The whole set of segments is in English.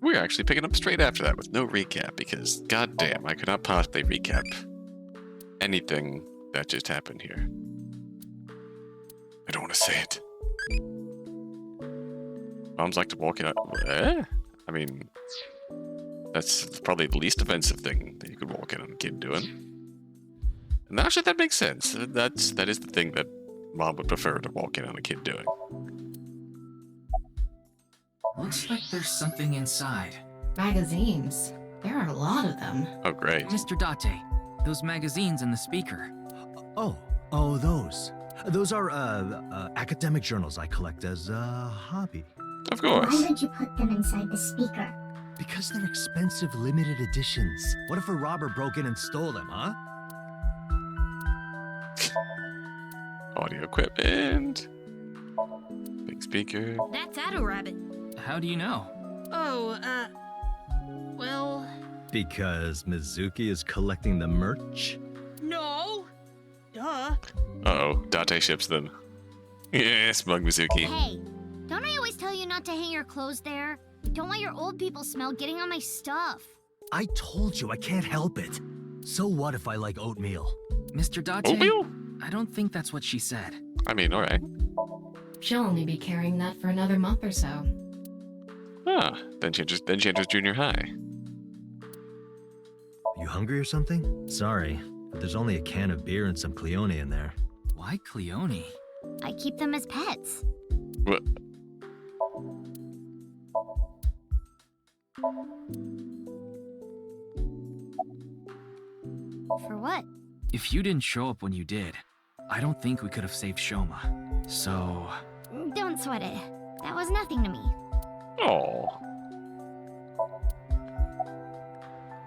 We're actually picking up straight after that with no recap because, goddamn, I could not possibly recap anything that just happened here. I don't want to say it. Moms like to walk in. I mean, that's probably the least offensive thing that you could walk in on a kid doing. And actually, that makes sense. That is the thing that mom would prefer to walk in on a kid doing. Looks like there's something inside. Magazines. There are a lot of them. Oh, great. Mr. Date, those magazines in the speaker. Oh, those. Those are, academic journals I collect as a hobby. Of course. Why would you put them inside the speaker? Because they're expensive, limited editions. What if a robber broke in and stole them, huh? Audio equipment. Big speaker. That's Addo Rabbit. How do you know? Oh, well... Because Mizuki is collecting the merch? No! Duh. Uh-oh, Date ships them. Yeah, smug Mizuki. Hey, don't I always tell you not to hang your clothes there? Don't want your old people smell getting on my stuff. I told you I can't help it. So what if I like oatmeal? Mr. Date, Oatmeal? I don't think that's what she said. I mean, alright. She'll only be carrying that for another month or so. Ah, then she enters junior high. You hungry or something? Sorry, but there's only a can of beer and some Cleone in there. Why Cleone? I keep them as pets. What? For what? If you didn't show up when you did, I don't think we could have saved Shoma. So... Don't sweat it. That was nothing to me. Oh.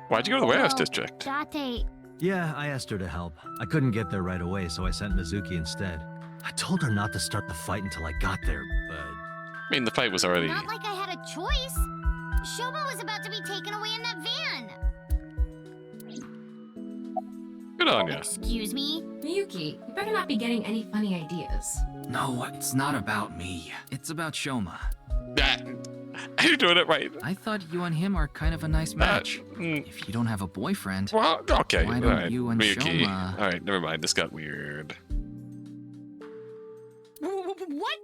Why'd you go to the warehouse district? Date. Yeah, I asked her to help. I couldn't get there right away, so I sent Mizuki instead. I told her not to start the fight until I got there, but... I mean, the fight was already... Not like I had a choice. Shoma was about to be taken away in that van. Good on ya. Excuse me? Ryuki, you better not be getting any funny ideas. No, it's not about me. It's about Shoma. You're doing it right. I thought you and him are kind of a nice match. If you don't have a boyfriend, Well, okay. why all don't right. you and Miyuki. Shoma... Alright, never mind. This got weird. What?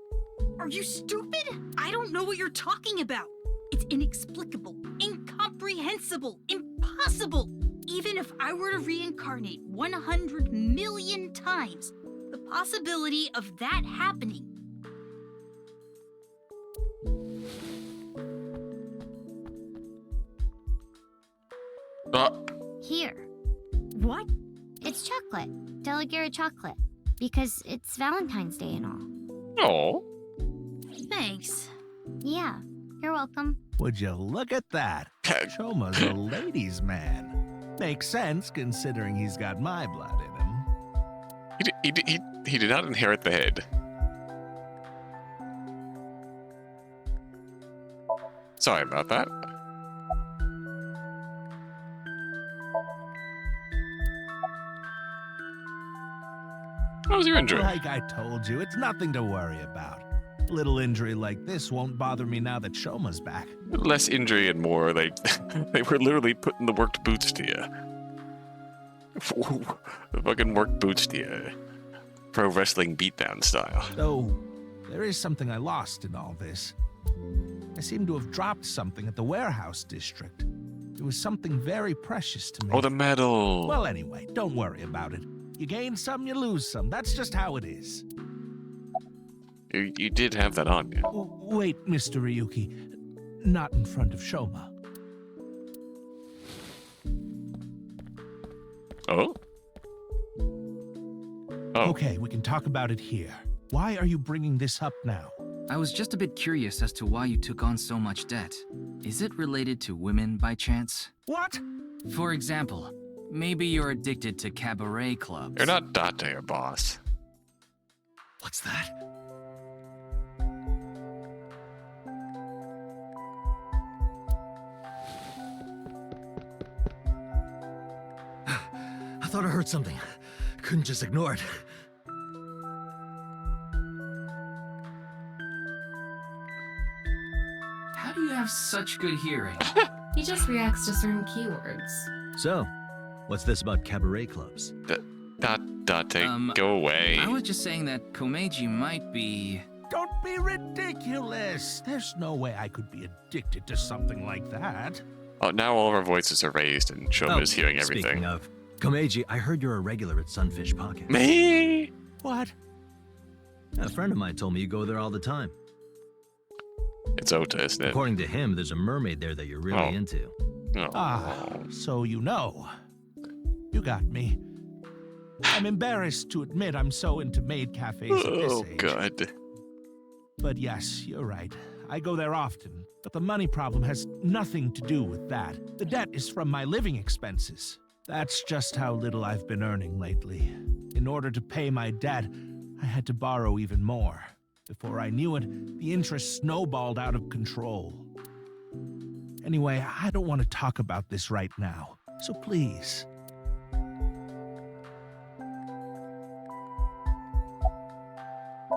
Are you stupid? I don't know what you're talking about. It's inexplicable, incomprehensible, impossible. Even if I were to reincarnate 100 million times, the possibility of that happening. Here. What? It's chocolate. Delegate chocolate. Because it's Valentine's Day and all. Oh. Thanks. Yeah, you're welcome. Would you look at that? Shoma's a ladies' man. Makes sense considering he's got my blood in him. He did not inherit the head. Sorry about that. How was your injury? Like I told you, it's nothing to worry about. A little injury like this won't bother me now that Shoma's back. Less injury and more, they were literally putting the worked boots to you. The fucking worked boots to you. Pro wrestling beatdown style. Though, there is something I lost in all this. I seem to have dropped something at the warehouse district. It was something very precious to me. Oh, the medal. Well, anyway, don't worry about it. You gain some, you lose some. That's just how it is. You did have that on you. Wait, Mr. Ryuki. Not in front of Shoma. Oh? Oh. Okay, we can talk about it here. Why are you bringing this up now? I was just a bit curious as to why you took on so much debt. Is it related to women by chance? What? For example, maybe you're addicted to cabaret clubs. You're not Date, your boss. What's that? I thought I heard something. Couldn't just ignore it. How do you have have such good hearing. He just reacts to certain keywords. So, what's this about cabaret clubs? Date, go away. I was just saying that Komeiji might be... Don't be ridiculous. There's no way I could be addicted to something like that. Oh, now all of our voices are raised and Shoma is hearing everything. Speaking of, Komeiji, I heard you're a regular at Sunfish Pocket. Me? What? A friend of mine told me you go there all the time. It's Ota, isn't it? According to him, there's a mermaid there that you're really Oh. into. Oh. Ah, so you know. You got me. I'm embarrassed to admit I'm so into maid cafes at this Oh, age. God. But yes, you're right. I go there often, but the money problem has nothing to do with that. The debt is from my living expenses. That's just how little I've been earning lately. In order to pay my debt, I had to borrow even more. Before I knew it, the interest snowballed out of control. Anyway, I don't want to talk about this right now, so please.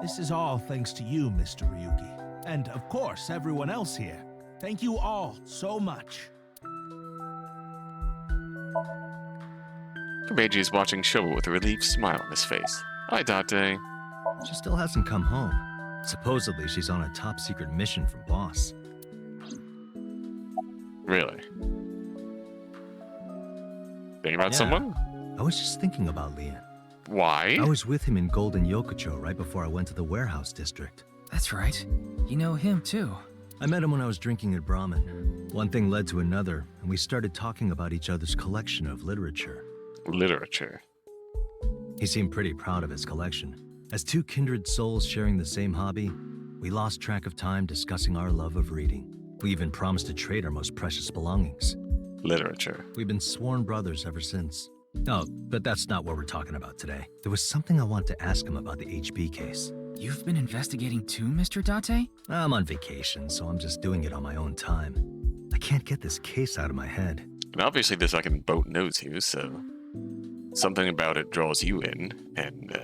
This is all thanks to you, Mr. Ryuki. And, of course, everyone else here. Thank you all so much. Komeiji is watching Shoma with a relieved smile on his face. Hi, Date. She still hasn't come home. Supposedly, she's on a top-secret mission from Boss. Really? Thinking about Yeah. someone? I was just thinking about Leon. Why? I was with him in Golden Yokocho right before I went to the warehouse district. That's right. You know him, too. I met him when I was drinking at Brahmin. One thing led to another, and we started talking about each other's collection of literature. Literature. He seemed pretty proud of his collection. As two kindred souls sharing the same hobby, we lost track of time discussing our love of reading. We even promised to trade our most precious belongings. Literature. We've been sworn brothers ever since. Oh, but that's not what we're talking about today. There was something I want to ask him about the HB case. You've been investigating too, Mr. Date? I'm on vacation, so I'm just doing it on my own time. I can't get this case out of my head. And obviously this fucking boat knows you, so... Something about it draws you in, and,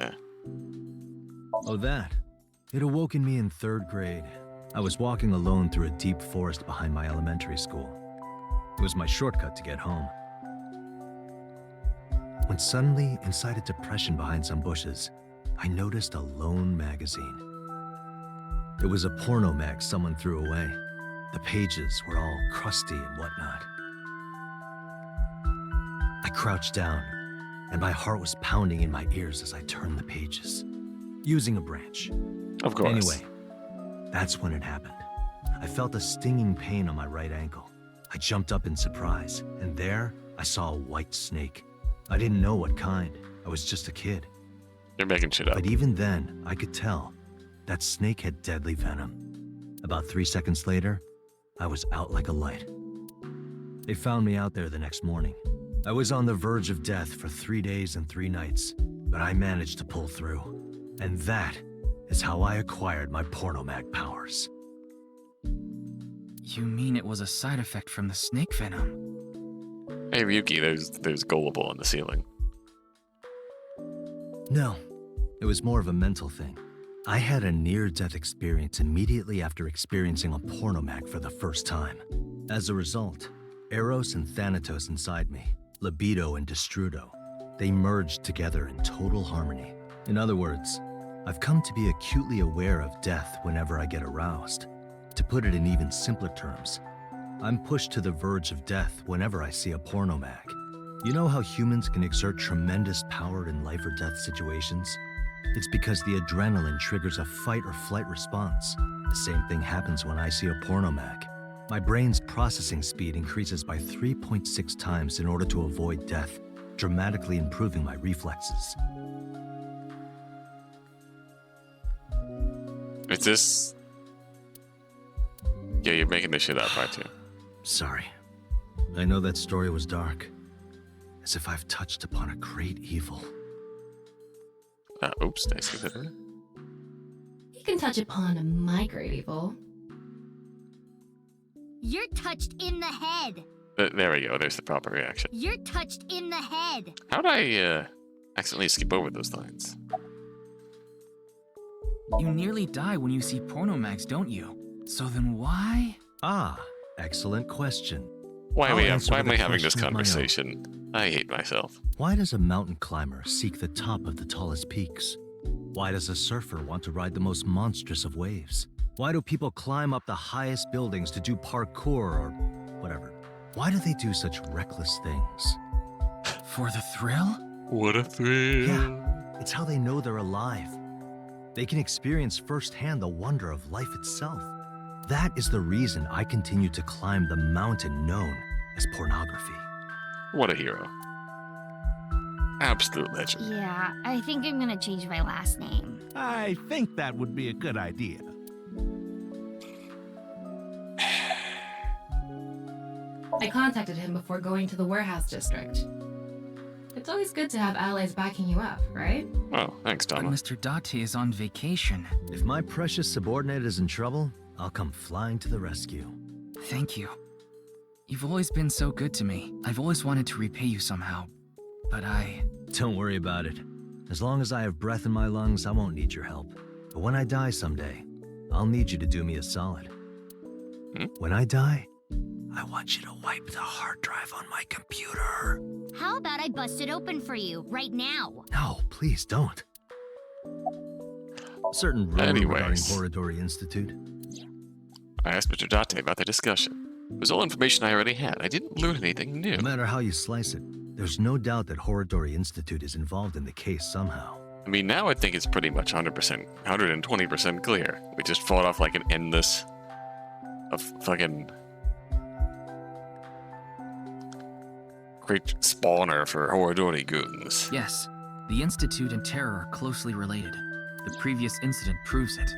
Oh, that. It awoke in me in 3rd grade. I was walking alone through a deep forest behind my elementary school. It was my shortcut to get home. When suddenly, inside a depression behind some bushes, I noticed a lone magazine. It was a porno mag someone threw away. The pages were all crusty and whatnot. I crouched down, and my heart was pounding in my ears as I turned the pages, using a branch. of course. Anyway, that's when it happened. I felt a stinging pain on my right ankle. I jumped up in surprise, and there I saw a white snake. I didn't know what kind. I was just a kid. You're making shit up. But even then, I could tell that snake had deadly venom. About 3 seconds later, I was out like a light. They found me out there the next morning. I was on the verge of death for 3 days and 3 nights, but I managed to pull through. And that is how I acquired my pornomag powers. You mean it was a side effect from the snake venom? Hey, Ryuki, there's gullible on the ceiling. No, it was more of a mental thing. I had a near-death experience immediately after experiencing a pornomag for the first time. As a result, Eros and Thanatos inside me, libido and destrudo, they merged together in total harmony. In other words, I've come to be acutely aware of death whenever I get aroused. To put it in even simpler terms, I'm pushed to the verge of death whenever I see a pornomag. You know how humans can exert tremendous power in life or death situations? It's because the adrenaline triggers a fight or flight response. The same thing happens when I see a pornomag. My brain's processing speed increases by 3.6 times in order to avoid death, dramatically improving my reflexes. Is this... Yeah, you're making this shit up, aren't you? Sorry. I know that story was dark, as if I've touched upon a great evil. Oops, did I skip it? You can touch upon my great evil. You're touched in the head. There we go, there's the proper reaction. You're touched in the head. How'd I, accidentally skip over those lines? You nearly die when you see pornomags, don't you? So then why? Ah, Excellent question. Why I'll am answer I with a having this question of my own. conversation? I hate myself. Why does a mountain climber seek the top of the tallest peaks? Why does a surfer want to ride the most monstrous of waves? Why do people climb up the highest buildings to do parkour or whatever? Why do they do such reckless things? For the thrill? What a thrill. Yeah, it's how they know they're alive. They can experience firsthand the wonder of life itself. That is the reason I continue to climb the mountain known as pornography. What a hero. Absolute legend. Yeah, I think I'm gonna change my last name. I think that would be a good idea. I contacted him before going to the warehouse district. It's always good to have allies backing you up, right? Oh, thanks, But Tama. Mr. Date is on vacation. If my precious subordinate is in trouble, I'll come flying to the rescue. Thank you. You've always been so good to me. I've always wanted to repay you somehow. But Don't worry about it. As long as I have breath in my lungs, I won't need your help. But when I die someday, I'll need you to do me a solid. When I die, I want you to wipe the hard drive on my computer. How about I bust it open for you right now? No, please don't. Certain rumor regarding Anyways. Horodori Institute. I asked Mr. Date about the discussion. It was all information I already had. I didn't learn anything new. No matter how you slice it, there's no doubt that Horodori Institute is involved in the case somehow. I mean, now I think it's pretty much 100%, 120% clear. We just fought off like an endless of fucking great spawner for Horodori goons. yes, the Institute and Terror are closely related. The previous incident proves it.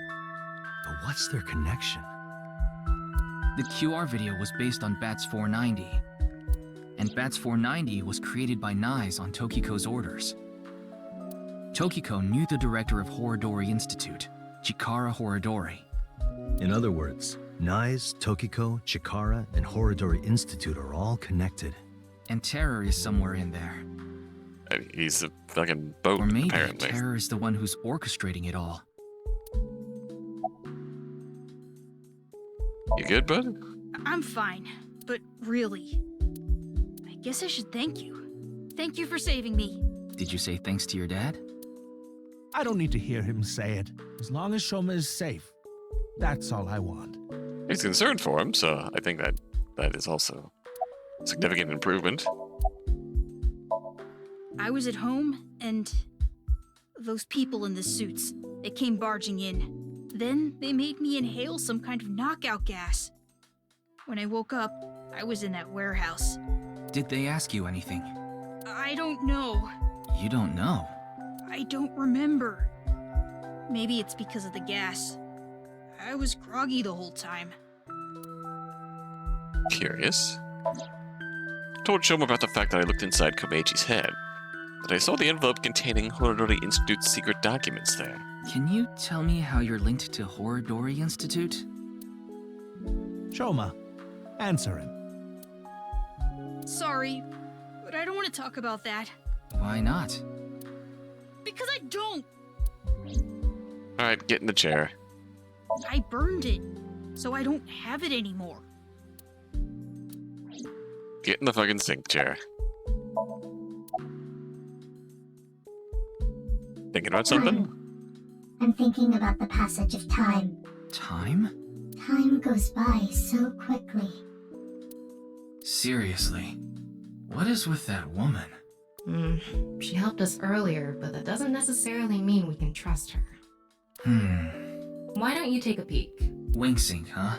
But what's their connection? The QR video was based on Bats 490. And Bats 490 was created by Nyes on Tokiko's orders. Tokiko knew the director of Horodori Institute, Chikara Horodori. In other words, Nyes, Tokiko, Chikara, and Horodori Institute are all connected. And Terror is somewhere in there. He's a fucking boat, Or maybe apparently. Terror is the one who's orchestrating it all. You good, bud? I'm fine, but really, I guess I should thank you. Thank you for saving me. Did you say thanks to your dad? I don't need to hear him say it. As long as Shoma is safe. That's all I want. He's concerned for him, so I think that is also a significant improvement. I was at home, and those people in the suits, they came barging in. Then they made me inhale some kind of knockout gas. When I woke up, I was in that warehouse. Did they ask you anything? I don't know. You don't know. I don't remember. Maybe it's because of the gas. I was groggy the whole time. Curious. Told Shoma about the fact that I looked inside Komechi's head, that I saw the envelope containing Horodori Institute's secret documents there. Can you tell me how you're linked to Horodori Institute? Shoma, answer him. Sorry, but I don't want to talk about that. Why not? Because I don't! Alright, get in the chair. I burned it, so I don't have it anymore. Get in the fucking sink chair. Thinking about something? I'm thinking about the passage of time. Time? Time goes by so quickly. Seriously. What is with that woman? She helped us earlier, but that doesn't necessarily mean we can trust her. Why don't you take a peek? Wingsync, huh?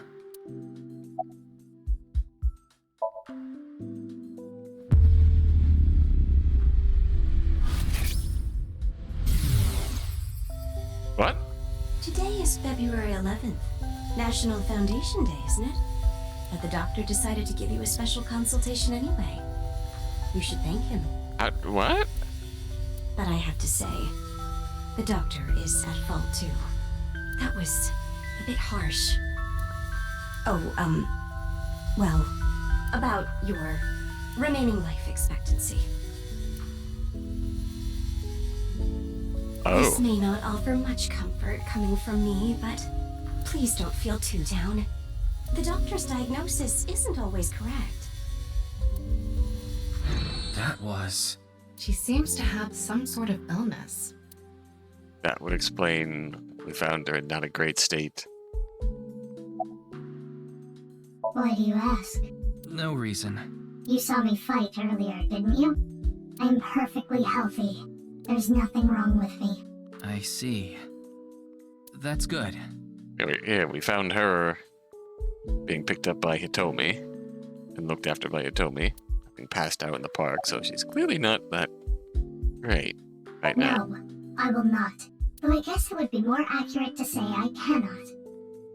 What? Today is February 11th, National Foundation Day, isn't it? But the doctor decided to give you a special consultation anyway. You should thank him. What? But I have to say, the doctor is at fault too. That was a bit harsh. Oh, well, about your remaining life expectancy. Oh. This may not offer much comfort coming from me, but please don't feel too down. the doctor's diagnosis isn't always correct. That was... She seems to have some sort of illness. That would explain we found her in not a great state. Why do you ask? no reason. You saw me fight earlier, didn't you? I'm perfectly healthy. There's nothing wrong with me. I see. That's good. Yeah, we found her being picked up by Hitomi and looked after by Hitomi, being passed out in the park, so she's clearly not that great right now. No, I will not. Though I guess it would be more accurate to say I cannot.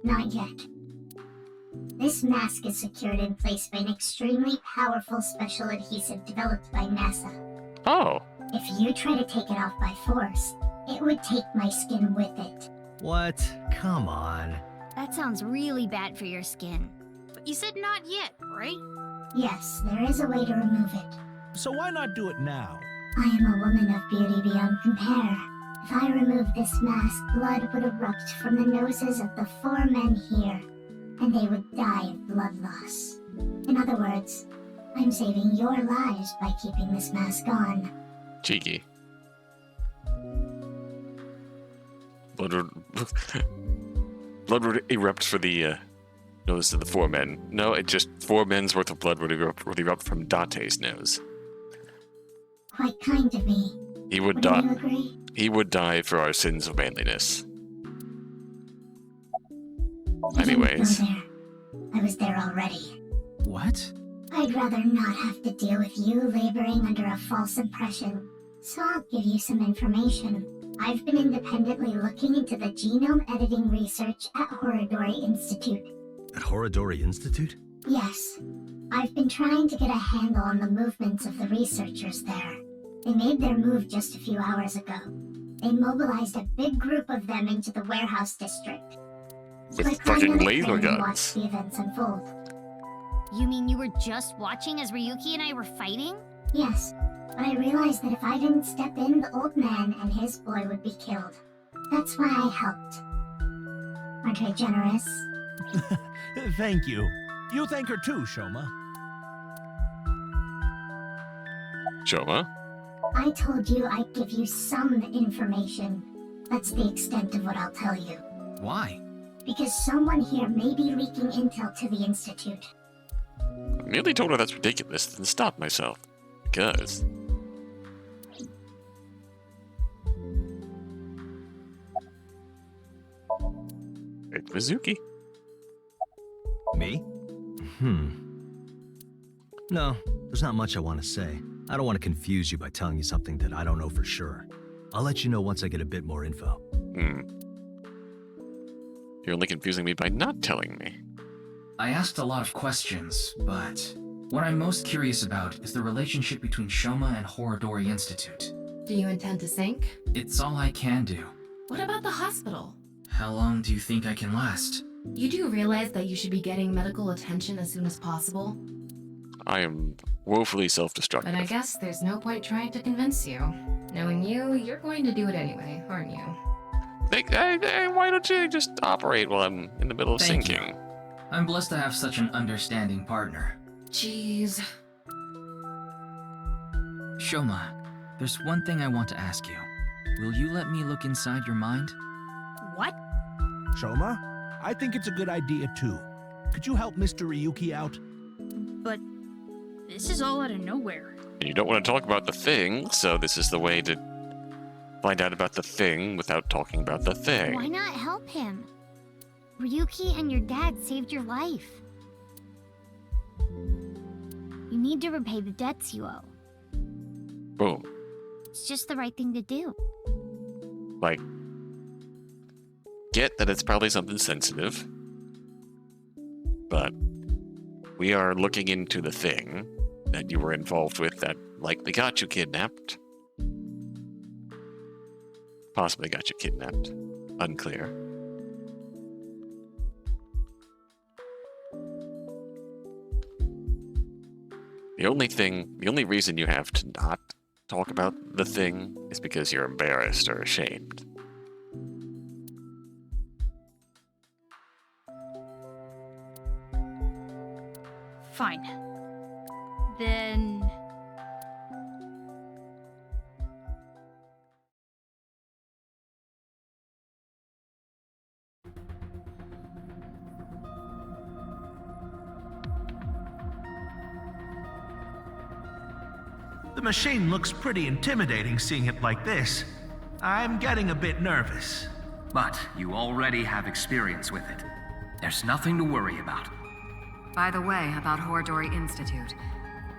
Not yet. This mask is secured in place by an extremely powerful special adhesive developed by NASA. Oh, If you try to take it off by force, it would take my skin with it. What? Come on. That sounds really bad for your skin. But you said not yet, right? Yes, there is a way to remove it. So why not do it now? I am a woman of beauty beyond compare. If I remove this mask, blood would erupt from the noses of the 4 men here, and they would die of blood loss. In other words, I'm saving your lives by keeping this mask on. cheeky. Blood would erupt for the nose of the 4 men. No, it just 4 men's worth of blood would erupt from Date's nose. Quite kind of me. He would Wouldn't you die. agree? He would die for our sins of manliness. I didn't go Anyways, there. I was there already. What? I'd rather not have to deal with you laboring under a false impression, so I'll give you some information. I've been independently looking into the genome editing research at Horodori Institute. At Horodori Institute? Yes, I've been trying to get a handle on the movements of the researchers there. They made their move just a few hours ago. They mobilized a big group of them into the warehouse district. with I climbed fucking on a laser crane and guns. watched the events unfold. You mean you were just watching as Ryuki and I were fighting? Yes, but I realized that if I didn't step in, the old man and his boy would be killed. That's why I helped. Aren't I generous? Thank you. You thank her too, Shoma. Shoma? I told you I'd give you some information. That's the extent of what I'll tell you. Why? Because someone here may be leaking intel to the Institute. I merely told her that's ridiculous, then stopped myself. Because... it's Mizuki. Me? No, there's not much I want to say. I don't want to confuse you by telling you something that I don't know for sure. I'll let you know once I get a bit more info. You're only confusing me by not telling me. I asked a lot of questions, but what I'm most curious about is the relationship between Shoma and Horodori Institute. Do you intend to sink? It's all I can do. What about the hospital? How long do you think I can last? You do realize that you should be getting medical attention as soon as possible? I am woefully self-destructive. But I guess there's no point trying to convince you. Knowing you, you're going to do it anyway, aren't you? Hey, why don't you just operate while I'm in the middle of Thank sinking? you. I'm blessed to have such an understanding partner. Jeez. Shoma, there's one thing I want to ask you. Will you let me look inside your mind? What? Shoma, I think it's a good idea too. Could you help Mr. Ryuki out? But this is all out of nowhere. You don't want to talk about the thing, so this is the way to find out about the thing without talking about the thing. Why not help him? Ryuki and your dad saved your life. You need to repay the debts you owe. Boom. It's just the right thing to do. Like, get that it's probably something sensitive, but we are looking into the thing that you were involved with that likely got you kidnapped. Possibly got you kidnapped. Unclear. The only reason you have to not talk about the thing is because you're embarrassed or ashamed. Fine. Then... The machine looks pretty intimidating seeing it like this. I'm getting a bit nervous. But you already have experience with it. There's nothing to worry about. By the way, about Horodori Institute.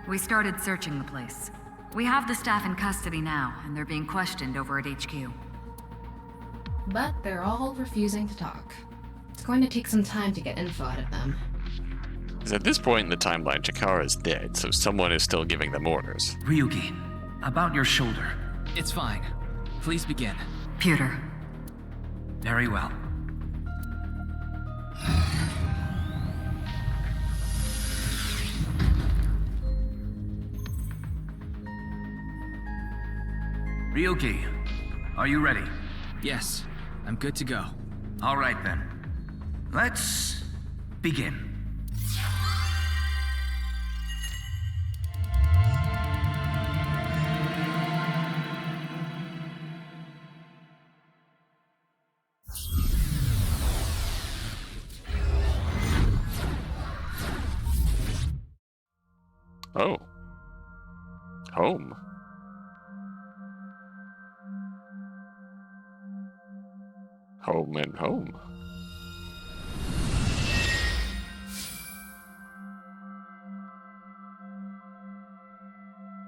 We started searching the place. We have the staff in custody now, and they're being questioned over at HQ. But they're all refusing to talk. It's going to take some time to get info out of them. Because at this point in the timeline, Chikara is dead, so someone is still giving them orders. Ryuki, about your shoulder. It's fine. Please begin. Pewter. Very well. Ryuki, are you ready? Yes, I'm good to go. All right then. Let's begin. Oh. Home. Home and home.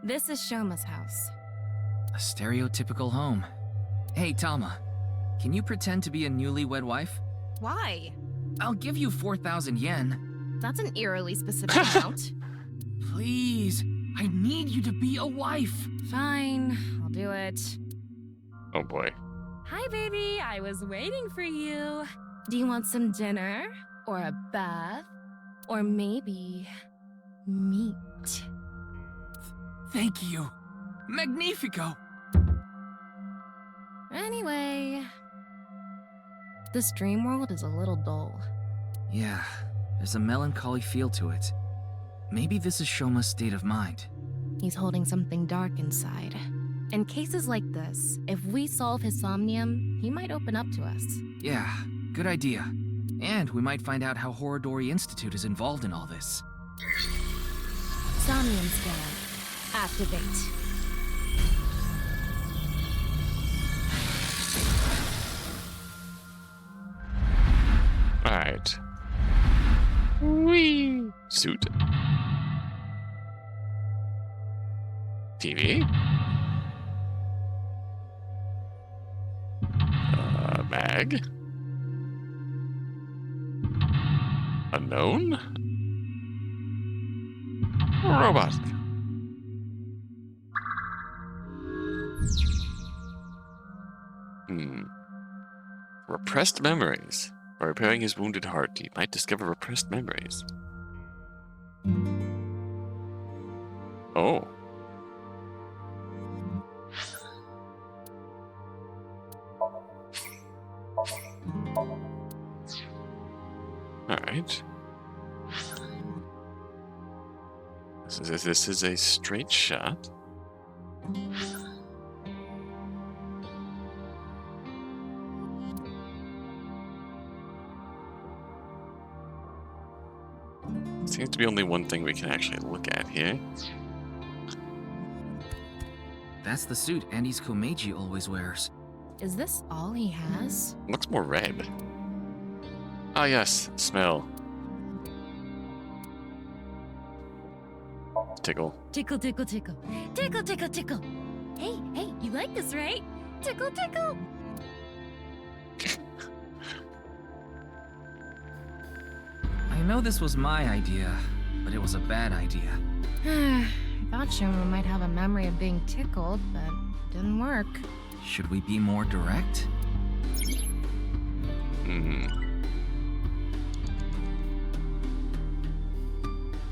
This is Shoma's house. A stereotypical home. Hey, Tama. Can you pretend to be a newlywed wife? Why? I'll give you 4,000 yen. That's an eerily specific amount. Please, I need you to be a wife. Fine, I'll do it. Oh boy. Hi, baby. I was waiting for you. Do you want some dinner? Or a bath? Or maybe... meat? Thank you. Magnifico. Anyway... this dream world is a little dull. Yeah, there's a melancholy feel to it. Maybe this is Shoma's state of mind. He's holding something dark inside. In cases like this, if we solve his somnium, he might open up to us. Yeah, good idea. And we might find out how Horodori Institute is involved in all this. Somnium scan. Activate. Alright. Whee! Suit. TV. Bag. Unknown. Robot. Repressed memories. By repairing his wounded heart, he might discover repressed memories. Oh. Alright. This is a straight shot. Seems to be only one thing we can actually look at here. That's the suit Andy's Komeiji always wears. Is this all he has? Looks more red. Ah yes, smell. Tickle. Tickle, tickle, tickle. Tickle, tickle, tickle. Hey, hey, you like this, right? Tickle, tickle. I know this was my idea, but it was a bad idea. I thought Shoma might have a memory of being tickled, but it didn't work. Should we be more direct?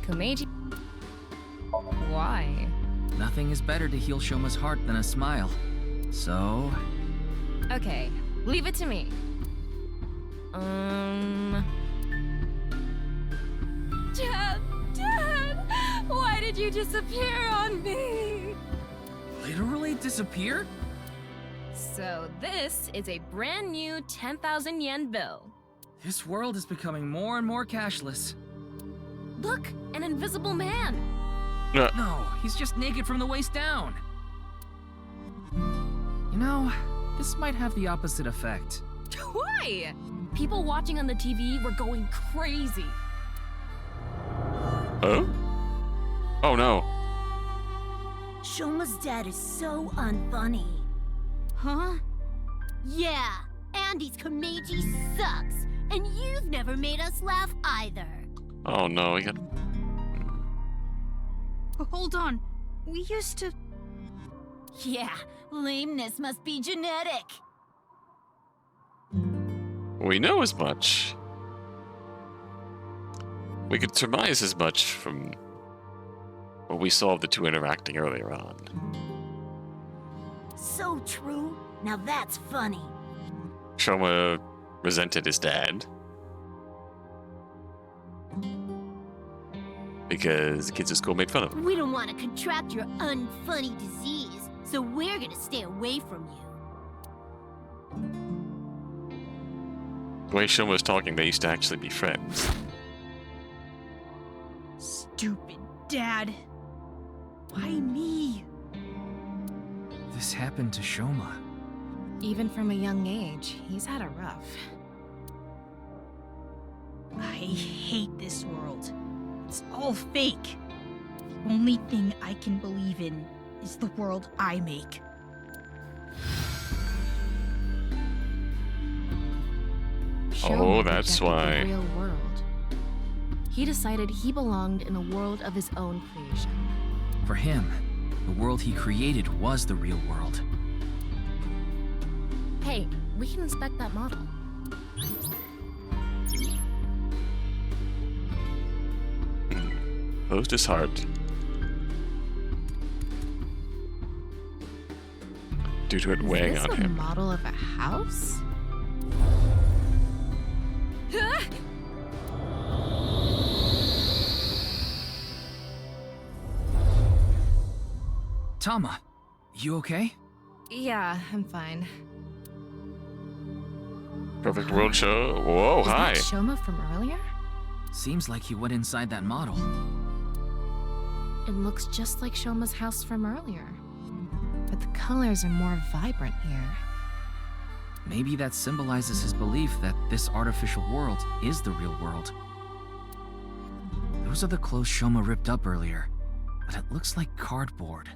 Komeiji? Why? Nothing is better to heal Shoma's heart than a smile. So... Okay, leave it to me. Dad! did you disappear on me? Literally disappear? So this is a brand new 10,000 yen bill. This world is becoming more and more cashless. Look, an invisible man. No, he's just naked from the waist down. You know, this might have the opposite effect. Why? People watching on the TV were going crazy. Oh? Oh no. Shoma's dad is so unfunny. Huh? Yeah, Andy's Komeiji sucks, and you've never made us laugh either. Oh no, we got... Hold on. We used to... Yeah, lameness must be genetic. We know as much. We could surmise as much from what we saw of the two interacting earlier on. So true. Now that's funny. Shoma resented his dad because the kids at school made fun of him. We don't want to contract your unfunny disease, so we're gonna stay away from you. The way Shoma was talking, they used to actually be friends. Stupid dad. Why me? This happened to Shoma. Even from a young age, he's had it rough. I hate this world. It's all fake. The only thing I can believe in is the world I make. Oh, that's why. The real world. He decided he belonged in a world of his own creation. For him, the world he created was the real world. Hey, we can inspect that model. Closed his heart. Due to it weighing on Is this a him. model of a house? Tama, you okay? Yeah, I'm fine. Perfect World Show. Whoa, Is hi. that Shoma from earlier? Seems like he went inside that model. It looks just like Shoma's house from earlier. But the colors are more vibrant here. Maybe that symbolizes his belief that this artificial world is the real world. Those are the clothes Shoma ripped up earlier, but it looks like cardboard.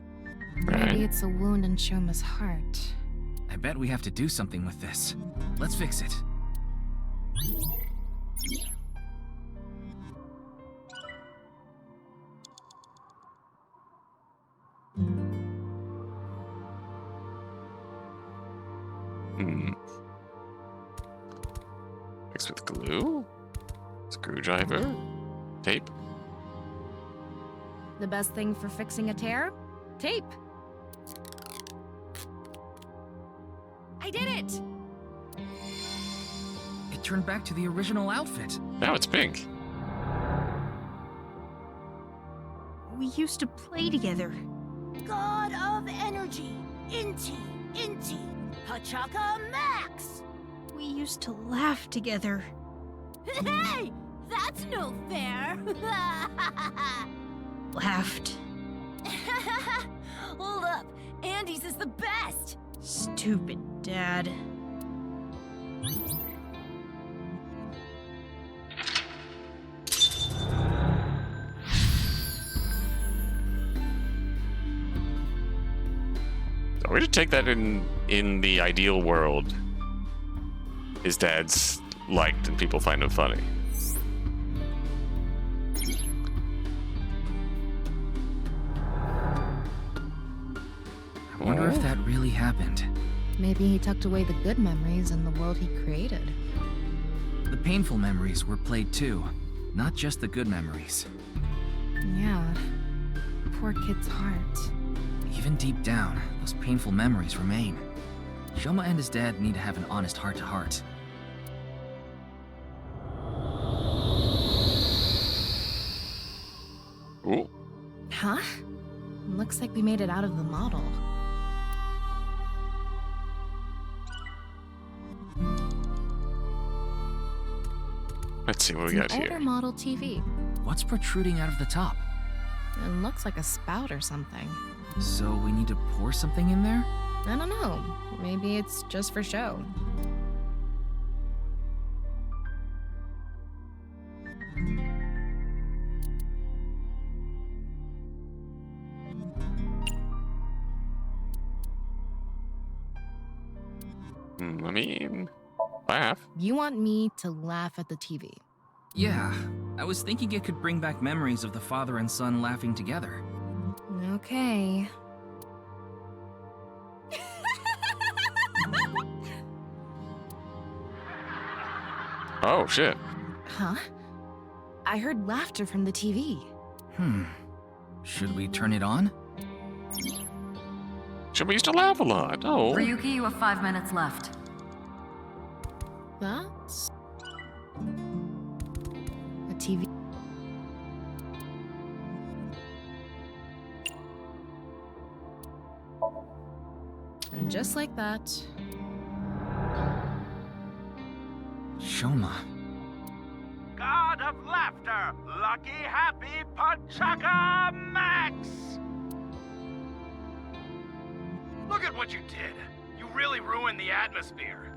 Maybe it's a wound in Shoma's heart. I bet we have to do something with this. Let's fix it. Fix with glue? Screwdriver? Tape? The best thing for fixing a tear? Tape. I did it! It turned back to the original outfit. Now it's pink. We used to play together. God of Energy, Inti, Pachaka Max! We used to laugh together. Hey! That's no fair! Laughed. Hold up, Andy's is the best! Stupid dad. Are we to take that in the ideal world? His dad's liked and people find him funny. I wonder if that really happened. Maybe he tucked away the good memories in the world he created. The painful memories were played too, not just the good memories. Yeah. Poor kid's heart. Even deep down, those painful memories remain. Shoma and his dad need to have an honest heart-to-heart. Ooh. Huh? Looks like we made it out of the model. Let's see what It's we an got here. older model TV. What's protruding out of the top? It looks like a spout or something. So we need to pour something in there? I don't know. Maybe it's just for show. I mean, laugh. You want me to laugh at the TV? Yeah, I was thinking it could bring back memories of the father and son laughing together. Okay. Oh, shit. Huh? I heard laughter from the TV. Should we turn it on? Should we used to laugh a lot? Oh. Ryuki, you have 5 minutes left. That's... a TV. And just like that... Shoma. God of laughter, lucky, happy, Pachaka Max! Look at what you did. You really ruined the atmosphere.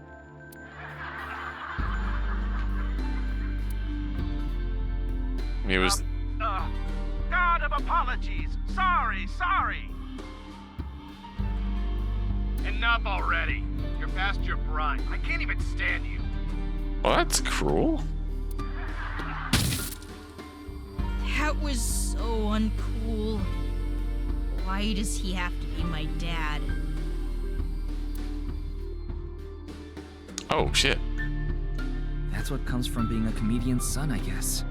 He was. God of apologies. Sorry. Enough already. You're past your prime. I can't even stand you. Well, that's cruel. That was so uncool. Why does he have to be my dad? Oh, shit. That's what comes from being a comedian's son, I guess.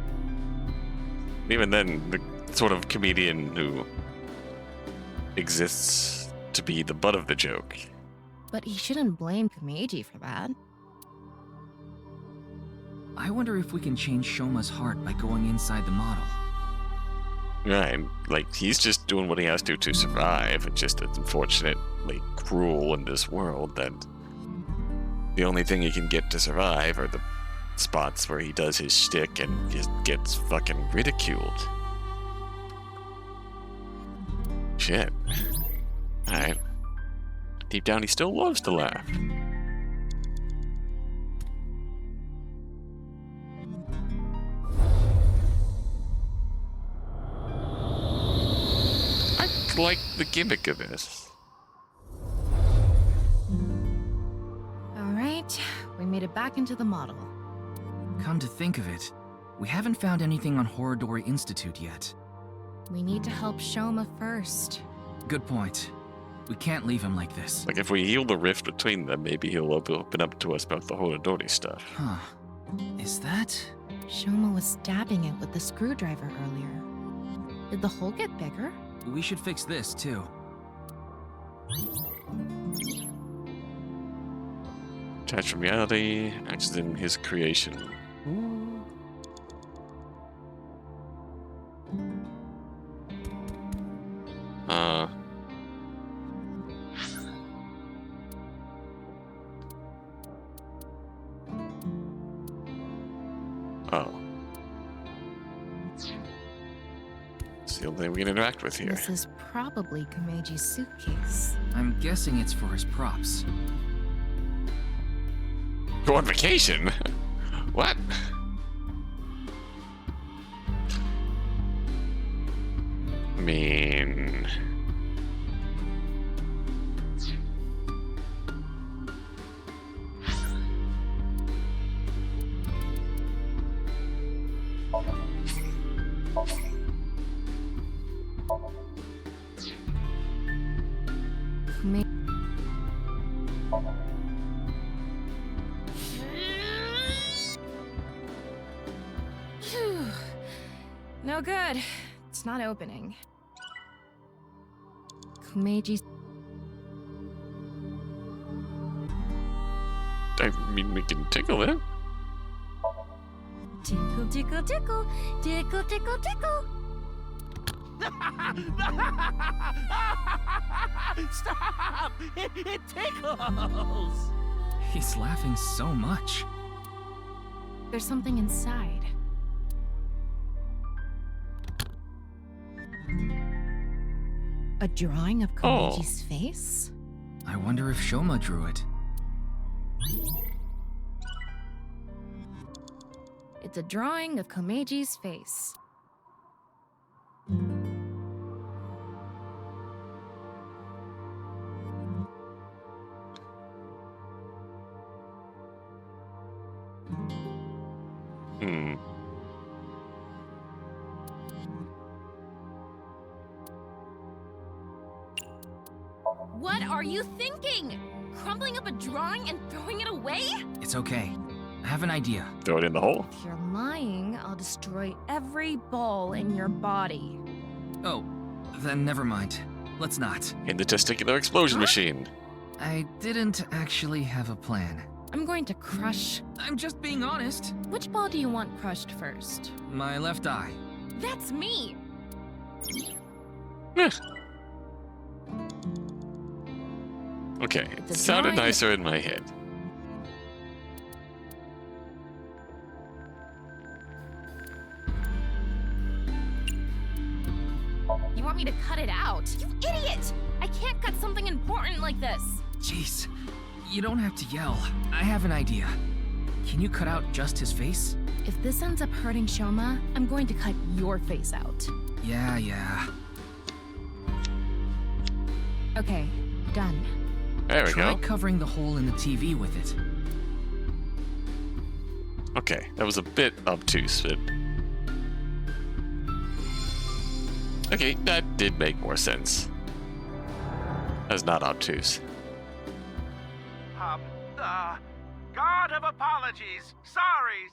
Even then, the sort of comedian who exists to be the butt of the joke. But he shouldn't blame Kumeiji for that. I wonder if we can change Shoma's heart by going inside the model. Right, like, he's just doing what he has to survive. It's just unfortunately cruel in this world that the only thing he can get to survive are the spots where he does his shtick and just gets fucking ridiculed. Shit. Alright. Deep down, he still loves to laugh. I like the gimmick of this. Alright, we made it back into the model. Come to think of it, we haven't found anything on Horodori Institute yet. We need to help Shoma first. Good point. We can't leave him like this. Like, if we heal the rift between them, maybe he'll open up to us about the Horodori stuff. Huh. Is that? Shoma was stabbing it with the screwdriver earlier. Did the hole get bigger? We should fix this, too. Detached from reality, acts in his creation. Oh. It's the only thing we can interact with here. This is probably Kumeiji's suitcase. I'm guessing it's for his props. Go on vacation? What? I mean... No good. It's not opening. Kumeiji's... I mean, we can tickle it. Tickle, tickle, tickle, tickle, tickle, tickle. Stop! It tickles! He's laughing so much. There's something inside. A drawing of Koichi's face? I wonder if Shoma drew it. It's a drawing of Komeji's face. What are you thinking? Crumbling up a drawing and throwing it away? It's okay. I have an idea. Throw it in the hole. If you're lying, I'll destroy every ball in your body. Oh, then never mind. Let's not. In the testicular explosion machine. I didn't actually have a plan. I'm going to crush... I'm just being honest. Which ball do you want crushed first? My left eye. That's me! Okay, it sounded nicer in my head. You want me to cut it out? You idiot! I can't cut something important like this! Jeez, you don't have to yell. I have an idea. Can you cut out just his face? If this ends up hurting Shoma, I'm going to cut your face out. Yeah. Okay, done. There we Try go. covering the hole in the TV with it. Okay, that was a bit obtuse, but... Okay, that did make more sense. That's not obtuse. God of apologies. Sorry.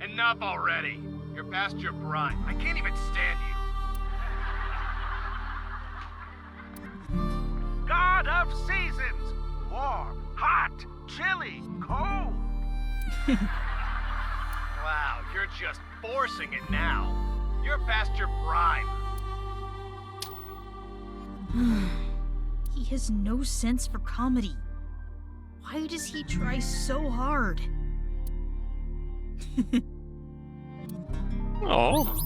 Enough already. You're past your prime. I can't even stand you. God of seasons. Warm, hot, chilly, cold. Wow, you're just forcing it now. You're past your prime. He has no sense for comedy. Why does he try so hard? Oh.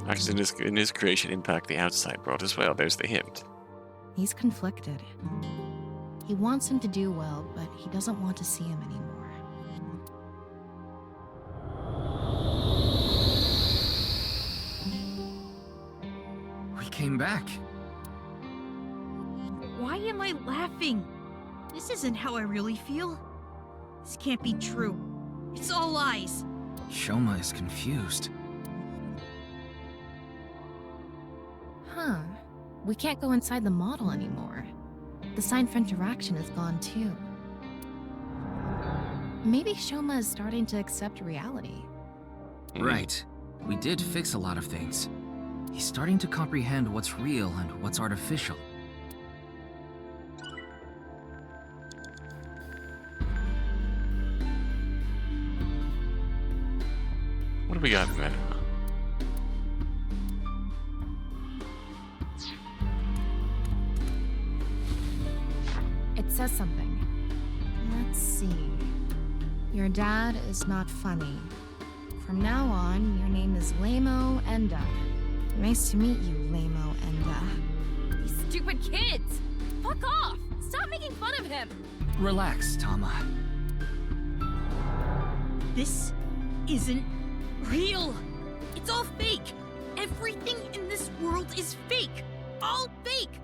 Actions in his creation impact the outside world as well. There's the hint. He's conflicted. He wants him to do well, but he doesn't want to see him anymore. We came back. Why am I laughing? This isn't how I really feel. This can't be true. It's all lies. Shoma is confused. Huh. We can't go inside the model anymore. The sign for interaction is gone too. Maybe Shoma is starting to accept reality. Right. We did fix a lot of things. He's starting to comprehend what's real and what's artificial. What do we got in there? It says something. Let's see. Your dad is not funny. From now on, your name is Lamo Enda. Nice to meet you, Lamo Enda. These stupid kids! Fuck off! Stop making fun of him! Relax, Tama. This isn't real. It's all fake. Everything in this world is fake. All fake.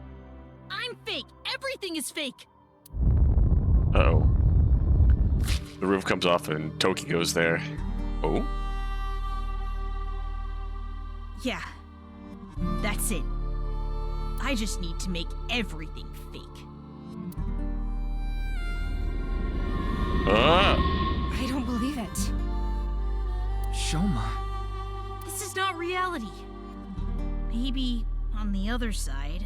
I'm fake. Everything is fake. Uh-oh. The roof comes off and Toki goes there. Oh? Yeah. That's it. I just need to make everything fake. I don't believe it. Shoma. This is not reality. Maybe on the other side.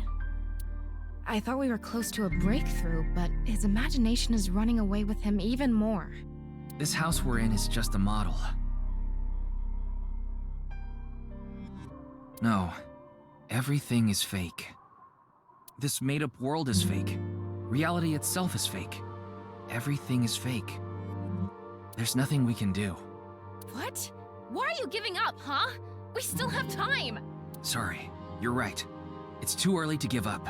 I thought we were close to a breakthrough, but his imagination is running away with him even more. This house we're in is just a model. No, everything is fake. This made-up world is fake. Reality itself is fake. Everything is fake. There's nothing we can do. What? Why are you giving up, huh? We still have time! Sorry, you're right. It's too early to give up.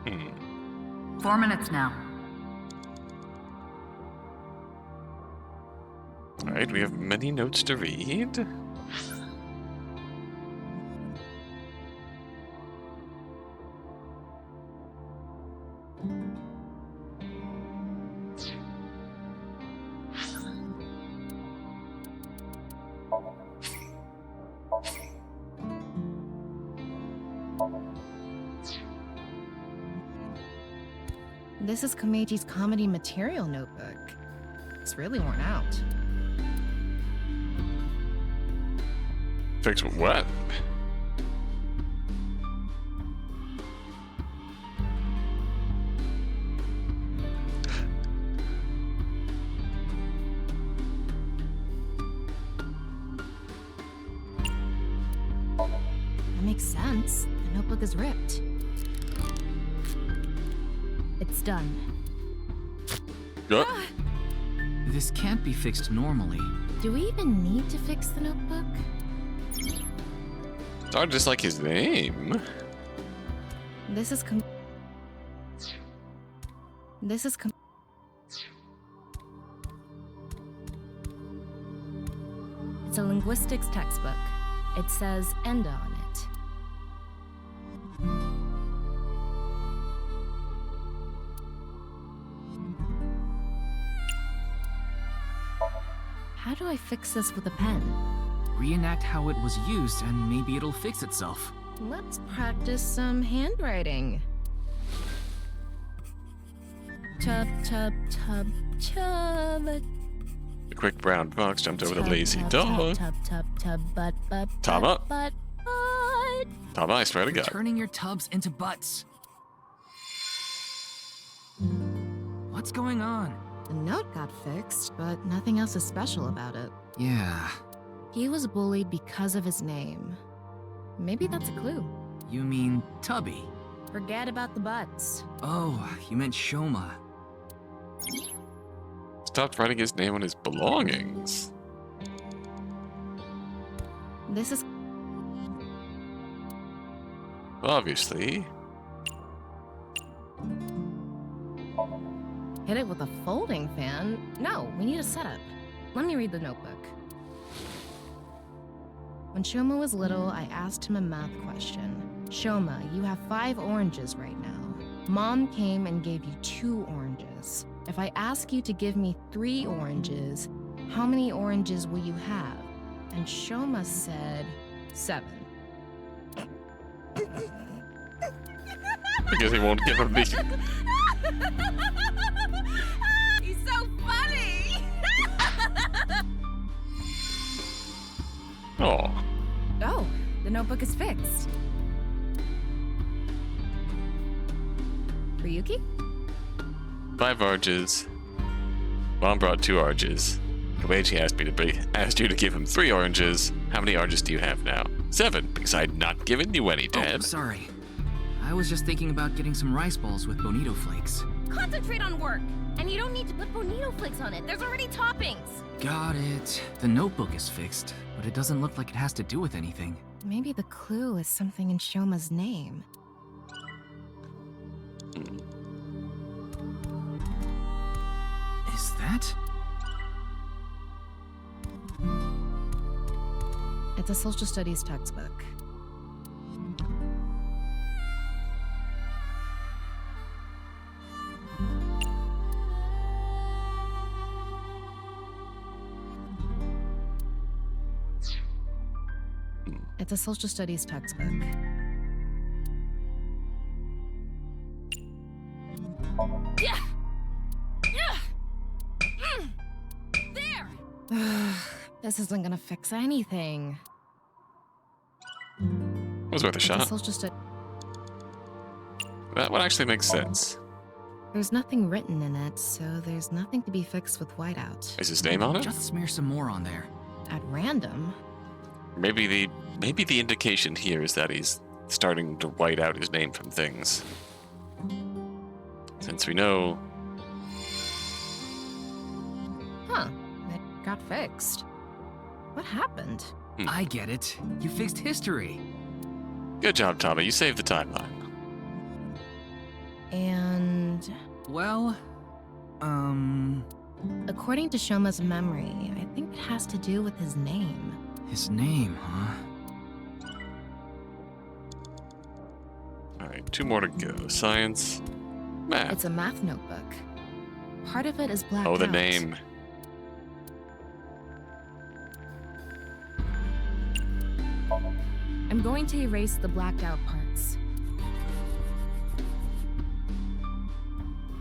Hmm. 4 minutes now. Alright, we have many notes to read. This is Komeji's comedy material notebook. It's really worn out. Fix what? That makes sense. The notebook is ripped. It's done. This can't be fixed normally. Do we even need to fix the notebook? Started just like his name. This is It's a linguistics textbook. It says Enda on it. How do I fix this with a pen? Reenact how it was used and maybe it'll fix itself. Let's practice some handwriting. Chub, chub, chub, chub. The quick brown fox jumped over the Tub, lazy tub, dog. Tub, tub, tub, butt, butt, Tama. butt, butt. Tama, I swear to You're God. turning your tubs into butts. What's going on? The note got fixed, but nothing else is special about it. Yeah. He was bullied because of his name. Maybe that's a clue. You mean Tubby? Forget about the butts. Oh, you meant Shoma. Stopped writing his name on his belongings. This is Obviously. hit it with a folding fan. No, we need a setup. Let me read the notebook. When Shoma was little, I asked him a math question. Shoma, you have 5 oranges right now. Mom came and gave you 2 oranges. If I ask you to give me 3 oranges, how many oranges will you have? And Shoma said 7. Because he won't give him the... He's so funny! Oh. Oh, the notebook is fixed. Ryuki? 5 oranges. Mom brought 2 oranges. Komeiji asked you to give him 3 oranges. How many oranges do you have now? 7, because I'd not given you any, Dad. Oh, sorry. I was just thinking about getting some rice balls with bonito flakes. Concentrate on work! And you don't need to put bonito flakes on it. There's already toppings! Got it. The notebook is fixed, but it doesn't look like it has to do with anything. Maybe the clue is something in Shoma's name. Is that? It's a social studies textbook. It's a social studies textbook. This isn't gonna fix anything. It was worth a shot. This'll just That one actually makes sense. There's nothing written in it, so there's nothing to be fixed with whiteout. Is his name on it? Just smear some more on there. At random? Maybe the indication here is that he's starting to white out his name from things. Since we know... Huh. It got fixed. What happened? I get it. You fixed history. Good job, Tama. You saved the timeline. And... Well, according to Shoma's memory, I think it has to do with his name. His name, huh? Alright, 2 more to go. Science. Math. It's a math notebook. Part of it is blacked out. Oh, the name. I'm going to erase the blacked out parts.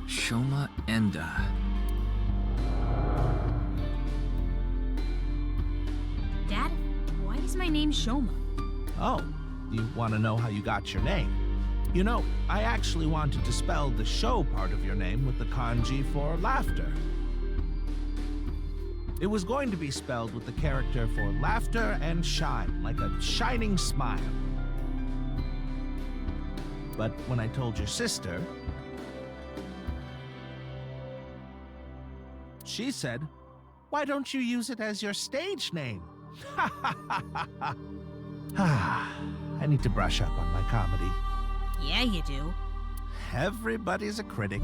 Shoma Enda. Dad, why is my name Shoma? Oh, you want to know how you got your name? You know, I actually wanted to spell the show part of your name with the kanji for laughter. It was going to be spelled with the character for laughter and shine, like a shining smile. But when I told your sister, she said, "Why don't you use it as your stage name?" I need to brush up on my comedy. Yeah, you do. Everybody's a critic.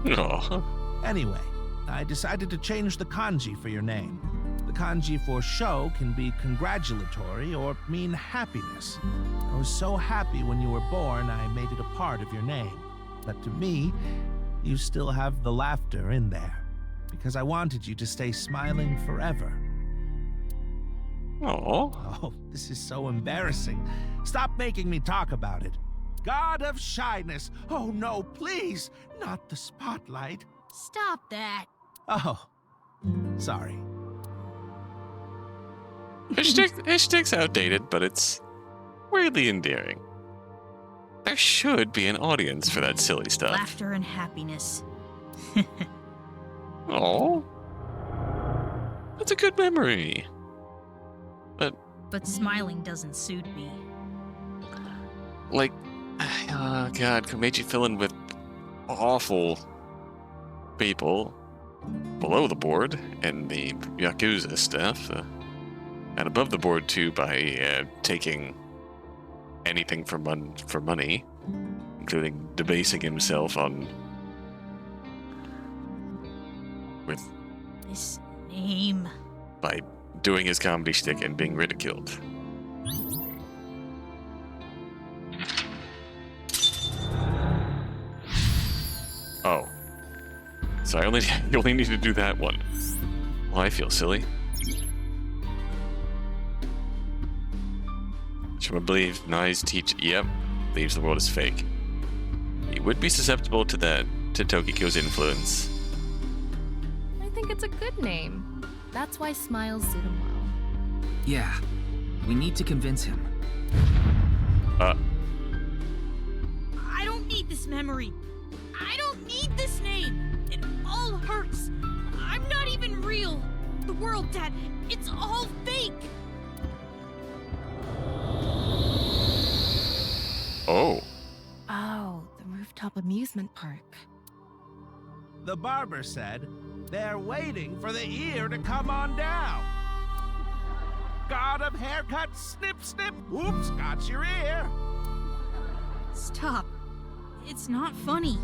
Oh. Anyway, I decided to change the kanji for your name. The kanji for show can be congratulatory or mean happiness. I was so happy when you were born, I made it a part of your name. But to me, you still have the laughter in there, because I wanted you to stay smiling forever. Oh, this is so embarrassing. Stop making me talk about it. God of shyness. Oh no, please, not the spotlight. Stop that. Oh, sorry. Hashtag's outdated, but it's weirdly endearing. There should be an audience for that silly stuff. Laughter and happiness. Oh, that's a good memory. But smiling doesn't suit me. Like, oh god, Komeiji filling with awful people below the board and the Yakuza stuff, and above the board too by taking anything for money, including debasing himself with This name. by doing his comedy shtick and being ridiculed. Oh. So you only need to do that one. Well, I feel silly. Should I believe Nai's teach? Yep, believes the world is fake. He would be susceptible to Tokiko's influence. I think it's a good name. That's why smiles suit him well. Yeah, we need to convince him. I don't need this memory. I don't need this name. It all hurts. I'm not even real. The world, Dad, it's all fake. Oh. Oh, the rooftop amusement park. The barber said they're waiting for the ear to come on down. God of haircuts, snip, snip, whoops, got your ear. Stop. It's not funny.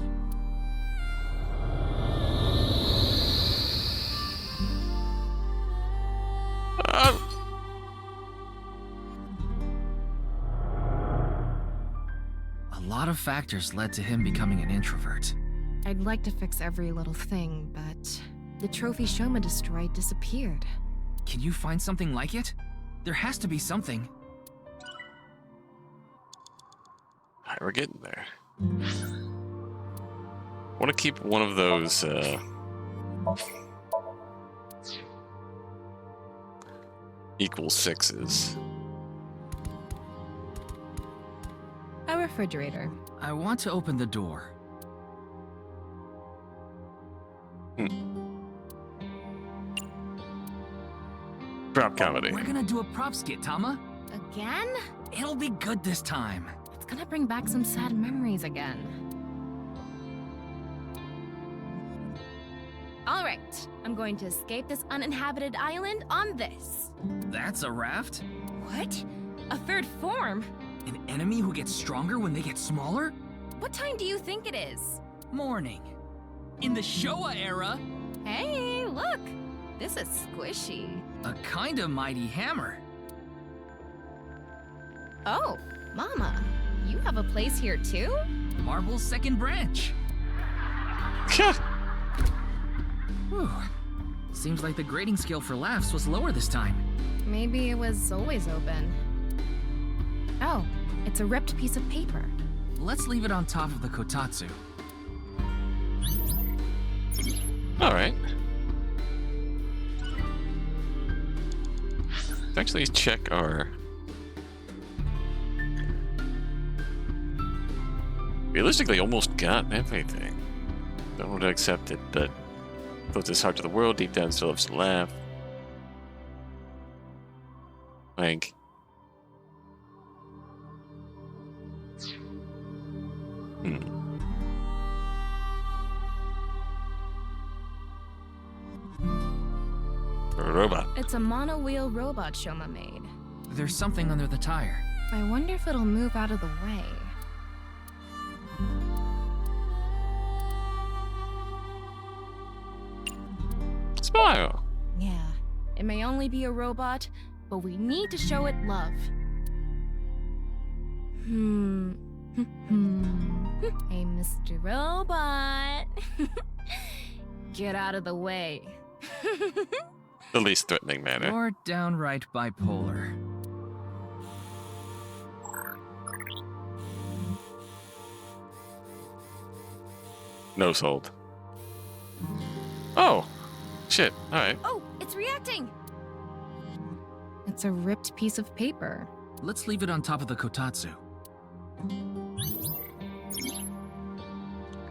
A lot of factors led to him becoming an introvert. I'd like to fix every little thing, but the trophy Shoma destroyed disappeared. Can you find something like it? There has to be something. Alright, we're getting there. Want to keep one of those, equals 6s. A refrigerator. I want to open the door. Prop comedy. We're gonna do a prop skit, Tama. Again? It'll be good this time. It's gonna bring back some sad memories again. Alright, I'm going to escape this uninhabited island on this. That's a raft? What? A third form? An enemy who gets stronger when they get smaller? What time do you think it is? Morning. In the Showa era, Hey, look! This is squishy. a kind of mighty hammer. Oh, Mama, you have a place here too? Marble's second branch. Whew. Seems like the grading scale for laughs was lower this time. Maybe it was always open. Oh, it's a ripped piece of paper. Let's leave it on top of the kotatsu. Alright. Let's actually check our... Realistically, almost got everything. Don't want to accept it, but... Closest heart to the world, deep down still loves to laugh. Like... Robot. It's a mono-wheel robot Shoma made. There's something under the tire. I wonder if it'll move out of the way. Smile. Yeah, it may only be a robot, but we need to show it love. Hey, Mr. Robot. Get out of the way. The least threatening manner. Or downright bipolar. No sold. Oh! Shit, alright. Oh, it's reacting! It's a ripped piece of paper. Let's leave it on top of the kotatsu.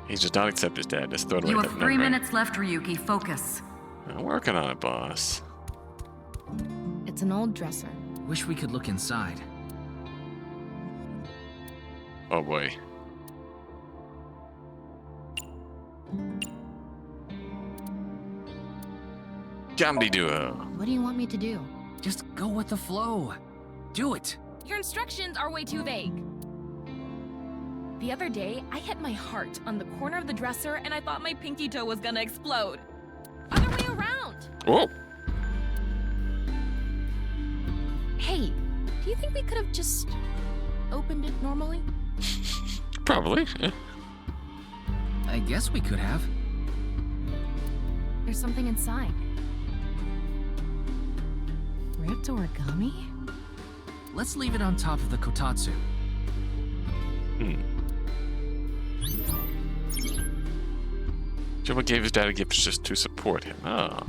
He does not accept his dad. Just throw it away. You that have 3 number. minutes left, Ryuki. Focus. I'm working on it, boss. It's an old dresser. Wish we could look inside. Oh boy. Comedy duo. What do you want me to do? Just go with the flow. Do it. Your instructions are way too vague. The other day, I hit my heart on the corner of the dresser and I thought my pinky toe was gonna explode. Other way around! Whoa! Hey, do you think we could have just opened it normally? Probably. Yeah. I guess we could have. There's something inside. Ripped origami? Let's leave it on top of the kotatsu. Jumbo gave his dad a gift just to support him. Oh.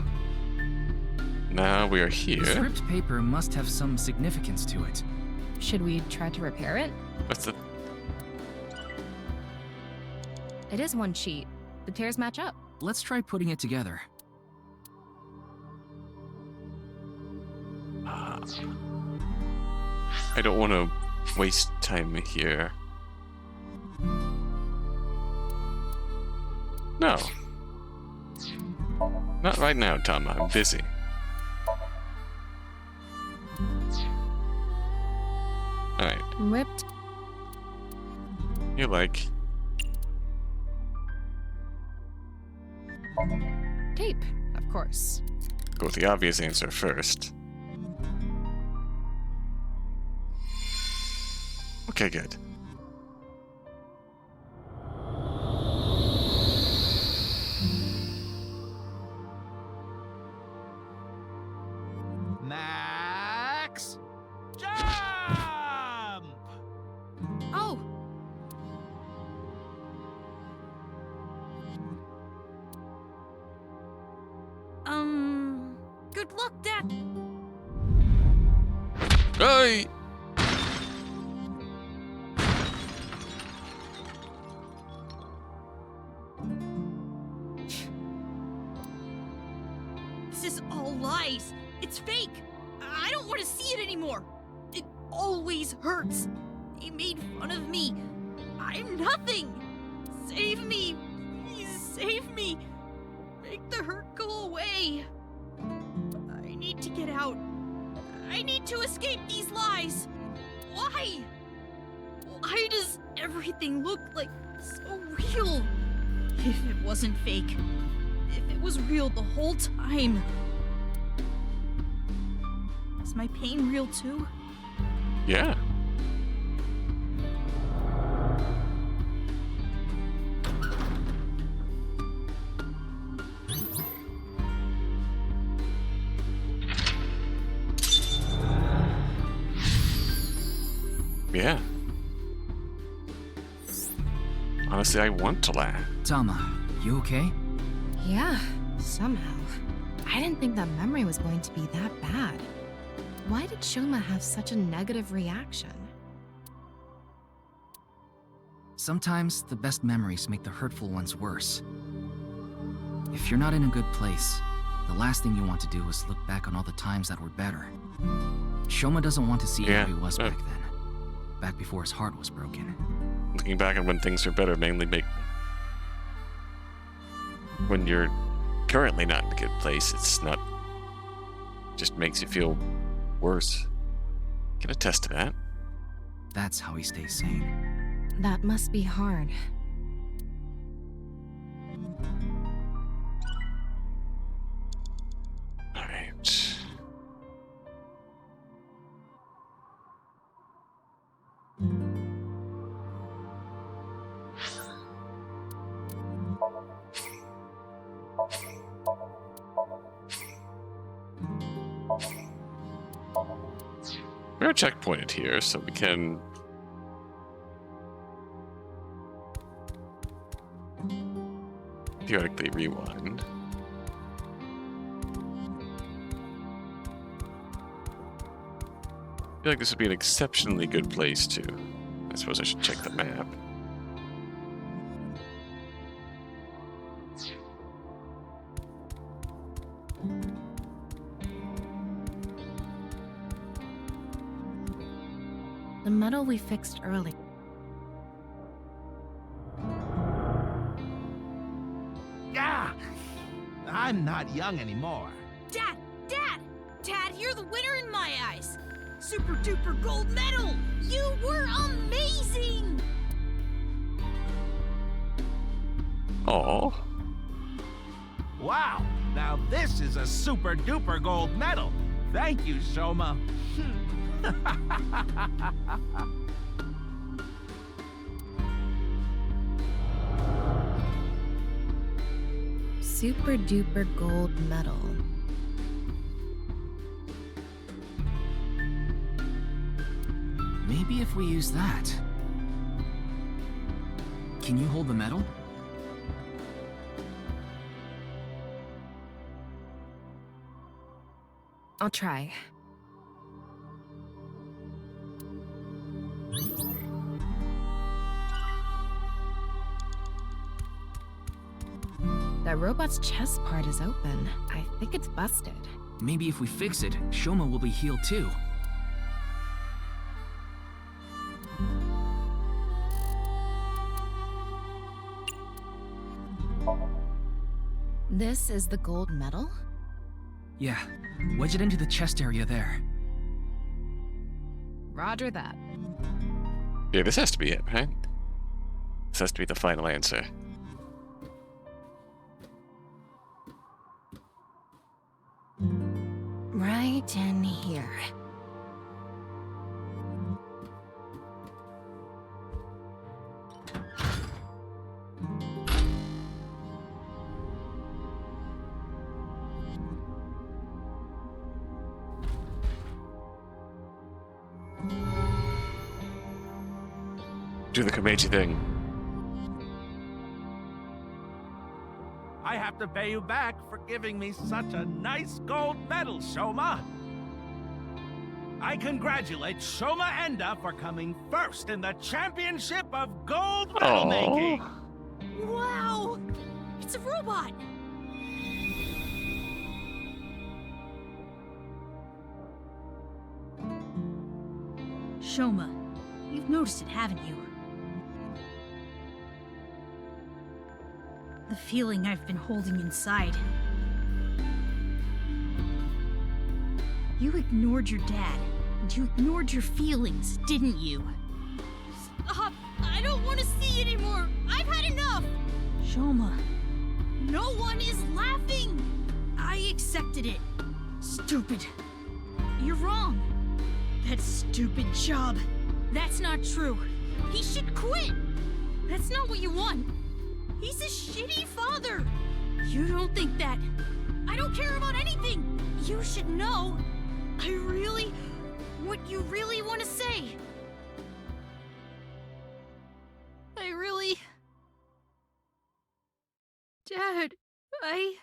Now we are This here. ripped paper must have some significance to it. Should we try to repair it? What's the... It is one sheet. The tears match up. Let's try putting it together. I don't want to waste time here. No. Not right now, Tama. I'm busy. Alright. Ripped. You like... Tape, of course. Go with the obvious answer first. Okay, good. Max! Jump! Oh! Good luck, Dad. Hey! This is all lies. It's fake. I don't want to see it anymore. It always hurts. They made fun of me. I'm nothing. Save me. Please save me. Make the hurt go away. I need to get out. I need to escape these lies. Why? Why does everything look like so real? If it wasn't fake, if it was real the whole time. Is my pain real too? Yeah. Yeah. Honestly, I want to laugh. Tama, you okay? Yeah, somehow. I didn't think that memory was going to be that bad. Why did Shoma have such a negative reaction? Sometimes the best memories make the hurtful ones worse. If you're not in a good place, the last thing you want to do is look back on all the times that were better. Shoma doesn't want to see how he was back then, back before his heart was broken. Looking back on when things are better mainly make... When you're currently not in a good place, it's not... just makes you feel worse. Can attest to that. That's how he stays sane. That must be hard. Alright. We're checkpointed here, so we can... theoretically rewind. I feel like this would be an exceptionally good place to... I suppose I should check the map. The medal we fixed early. Yeah! I'm not young anymore. Dad! Dad! Dad, you're the winner in my eyes! Super duper gold medal! You were amazing! Oh. Wow! Now this is a super duper gold medal. Thank you, Shoma. Super duper gold medal. Maybe if we use that. Can you hold the medal? I'll try. That robot's chest part is open. I think it's busted. Maybe if we fix it, Shoma will be healed too. This is the gold medal? Yeah, wedge it into the chest area there. Roger that. Yeah, this has to be it, right? This has to be the final answer. Right in here. Do the Komeiji thing. I have to pay you back for giving me such a nice gold medal, Shoma. I congratulate Shoma Enda for coming first in the championship of gold medal making. Wow! It's a robot! Shoma, you've noticed it, haven't you? The feeling I've been holding inside. You ignored your dad, and you ignored your feelings, didn't you? Stop! I don't want to see anymore! I've had enough! Shoma, no one is laughing! I accepted it. Stupid. You're wrong. That stupid job. That's not true. He should quit. That's not what you want. He's a shitty father. You don't think that. I don't care about anything. You should know. What you really want to say. Dad, I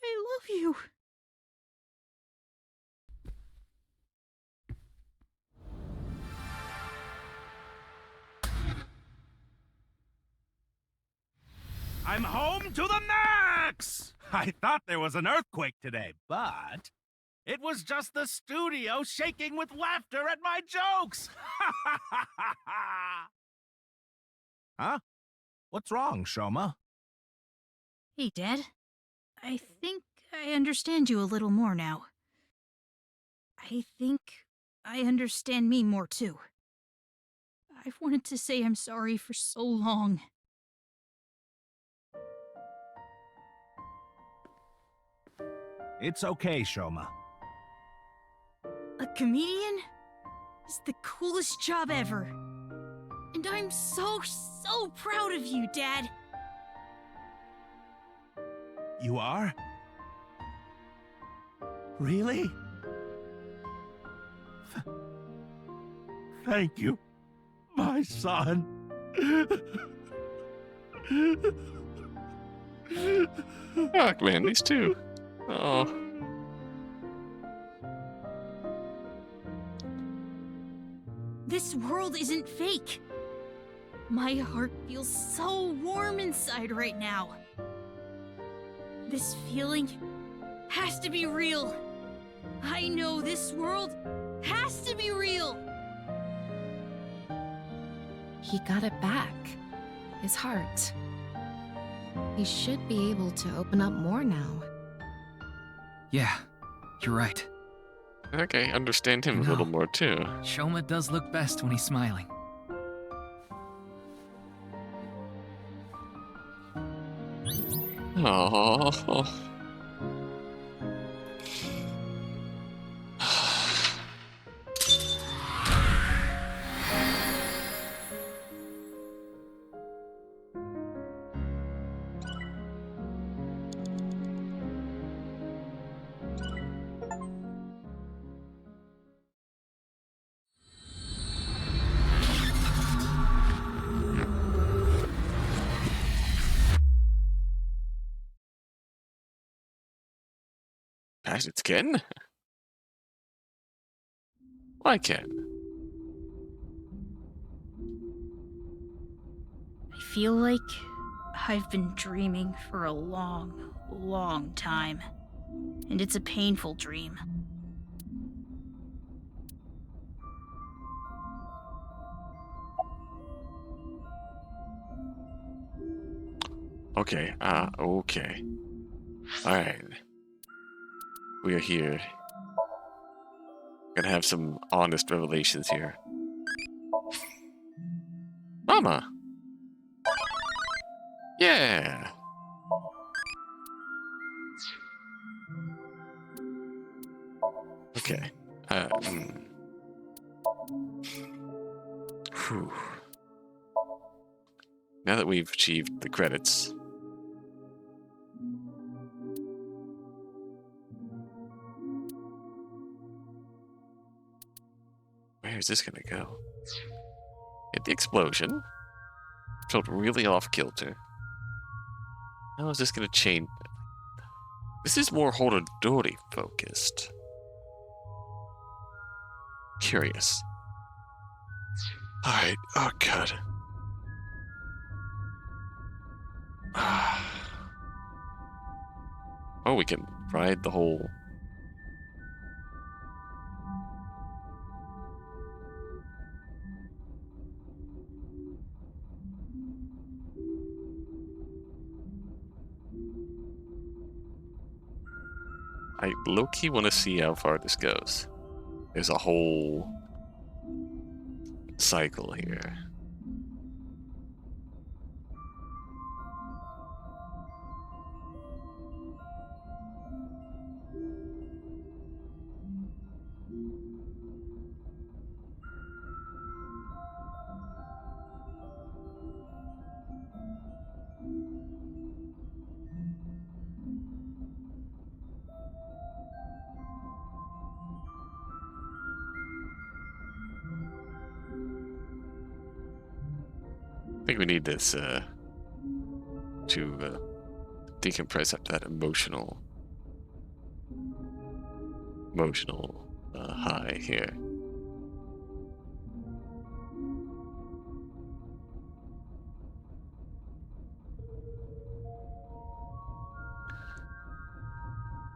love you. I'm home to the max! I thought there was an earthquake today, but it was just the studio shaking with laughter at my jokes! Huh? What's wrong, Shoma? Hey, Dad. I think I understand you a little more now. I think I understand me more, too. I've wanted to say I'm sorry for so long. It's okay, Shoma. A comedian is the coolest job ever. And I'm so proud of you, Dad. You are? Really? Thank you, my son. Fuck, man, these two. Oh. This world isn't fake. My heart feels so warm inside right now. This feeling has to be real. I know this world has to be real. He got it back. His heart. He should be able to open up more now. Yeah, you're right. Okay, understand him a little more too. Shoma does look best when he's smiling. Oh. Guys, it's Ken? Why Ken? I feel like I've been dreaming for a long time. And it's a painful dream. Okay, okay. Alright. We are here. Gonna have some honest revelations here. Mama! Yeah! Okay. Whew. Now that we've achieved the credits, where is this gonna go? Hit the explosion. Felt really off kilter. How is this gonna change? This is more Horodori focused. Curious. Alright, oh god. Oh, we can ride the whole... I low-key want to see how far this goes. There's a whole cycle here. I think we need this to decompress up to that emotional high here.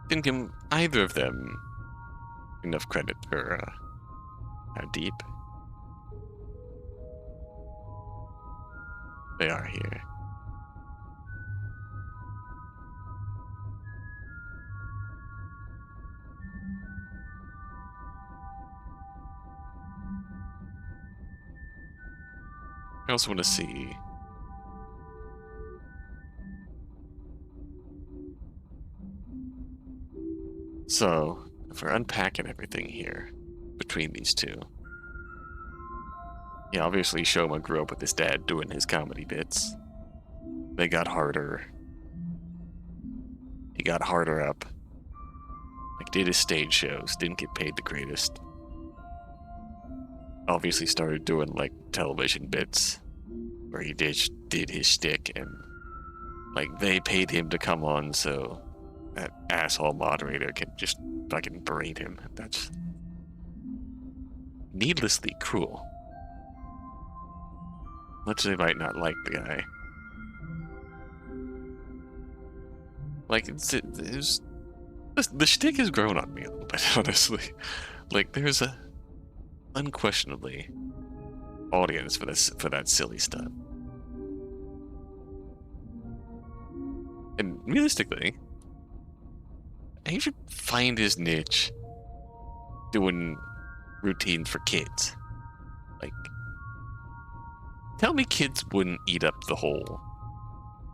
Didn't give either of them enough credit for how deep they are here. I also want to see so if we're unpacking everything here between these two. Yeah, obviously Shoma grew up with his dad doing his comedy bits. They got harder. He got harder up. Like, did his stage shows, didn't get paid the greatest. Obviously started doing, like, television bits where he did his shtick, and, like, they paid him to come on so that asshole moderator can just fucking berate him. That's needlessly cruel. Much they might not like the guy. Like, the shtick has grown on me a little bit, honestly. Like, there's a unquestionably audience for that silly stuff. And realistically, he should find his niche doing routines for kids. Like, tell me kids wouldn't eat up the whole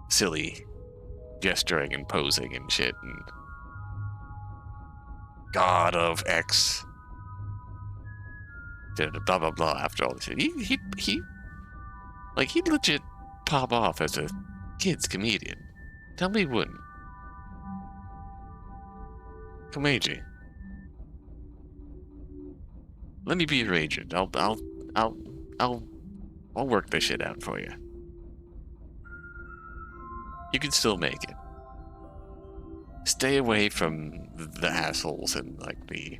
silly gesturing and posing and shit and God of X blah blah blah after all this shit. He'd legit pop off as a kid's comedian. Tell me he wouldn't. Komeiji. Let me be your agent. I'll work this shit out for you. You can still make it. Stay away from the assholes and like the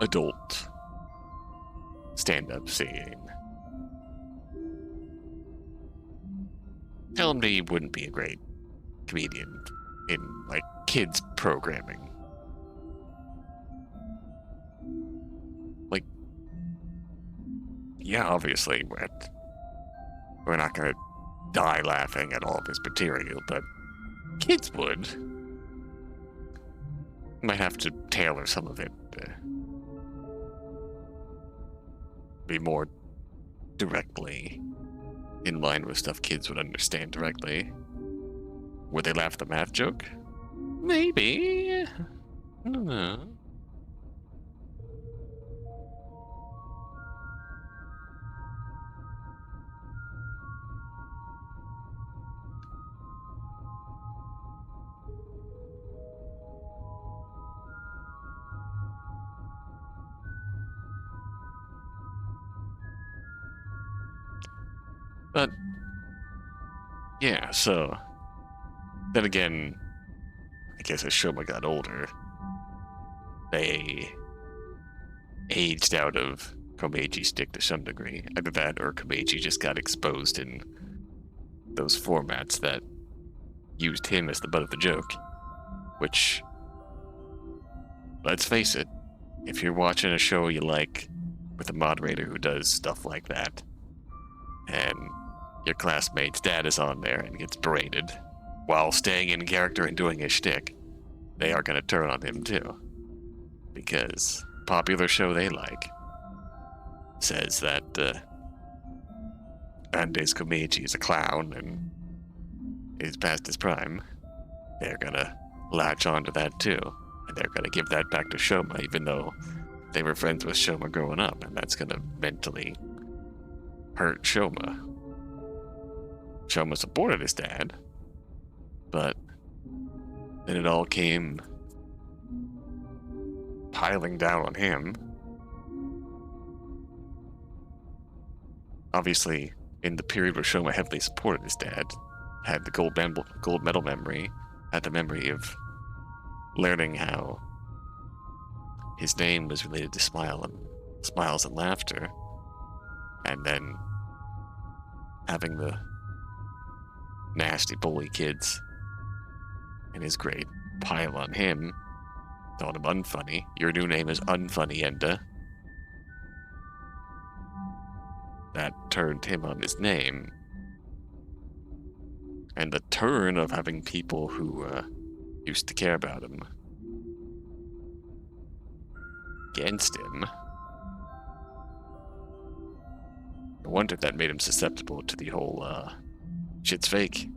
adult stand-up scene. Tell him that he wouldn't be a great comedian in like kids programming. Like, yeah, obviously we're not gonna die laughing at all of his material, but kids would. Might have to tailor some of it to be more directly in line with stuff kids would understand directly. Would they laugh at the math joke? Maybe. I don't know. But yeah, so Then again, I guess as Shoma got older, they aged out of Komeiji stick to some degree. Either that or Komeiji just got exposed in those formats that used him as the butt of the joke. Which, let's face it, if you're watching a show you like with a moderator who does stuff like that, and your classmate's dad is on there and gets berated while staying in character and doing his shtick, they are going to turn on him too. Because popular show they like says that Bande's Komeiji is a clown and is past his prime. They're going to latch onto that too. And they're going to give that back to Shoma, even though they were friends with Shoma growing up, and that's going to mentally hurt Shoma. Shoma supported his dad, but then it all came piling down on him. Obviously, in the period where Shoma heavily supported his dad, had the gold medal memory, had the memory of learning how his name was related to smiles and laughter, and then having the nasty bully kids in his grade pile on him, calling him unfunny. Your new name is Unfunny, Enda. That turned him on his name. And the turn of having people who used to care about him against him. I wonder if that made him susceptible to the whole shit's fake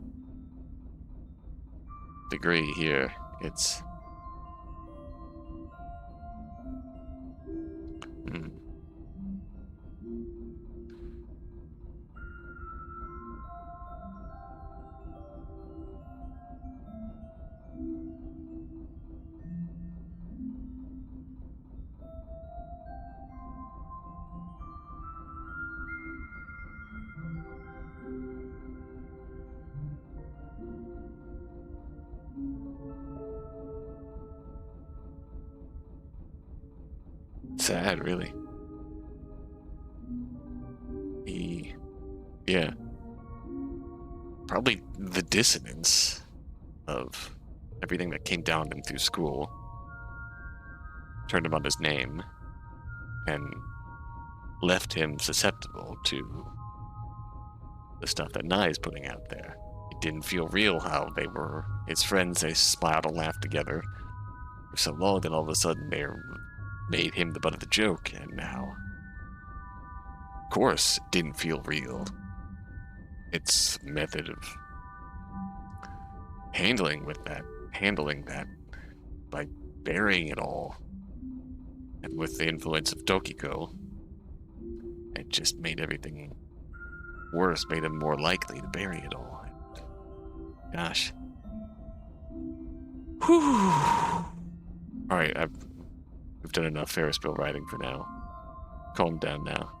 degree here. It's sad, really. Yeah. Probably the dissonance of everything that came down him through school turned him on his name and left him susceptible to the stuff that Nai's putting out there. It didn't feel real how they were his friends. They smiled and laughed together for so long, then all of a sudden they made him the butt of the joke, and now, of course, it didn't feel real. Its method of handling that by burying it all, and with the influence of Tokiko, it just made everything worse, made him more likely to bury it all. Gosh. Whew. Alright, we've done enough Ferris wheel riding for now. Calm down now.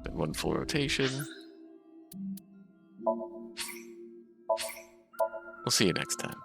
Then one full rotation. We'll see you next time.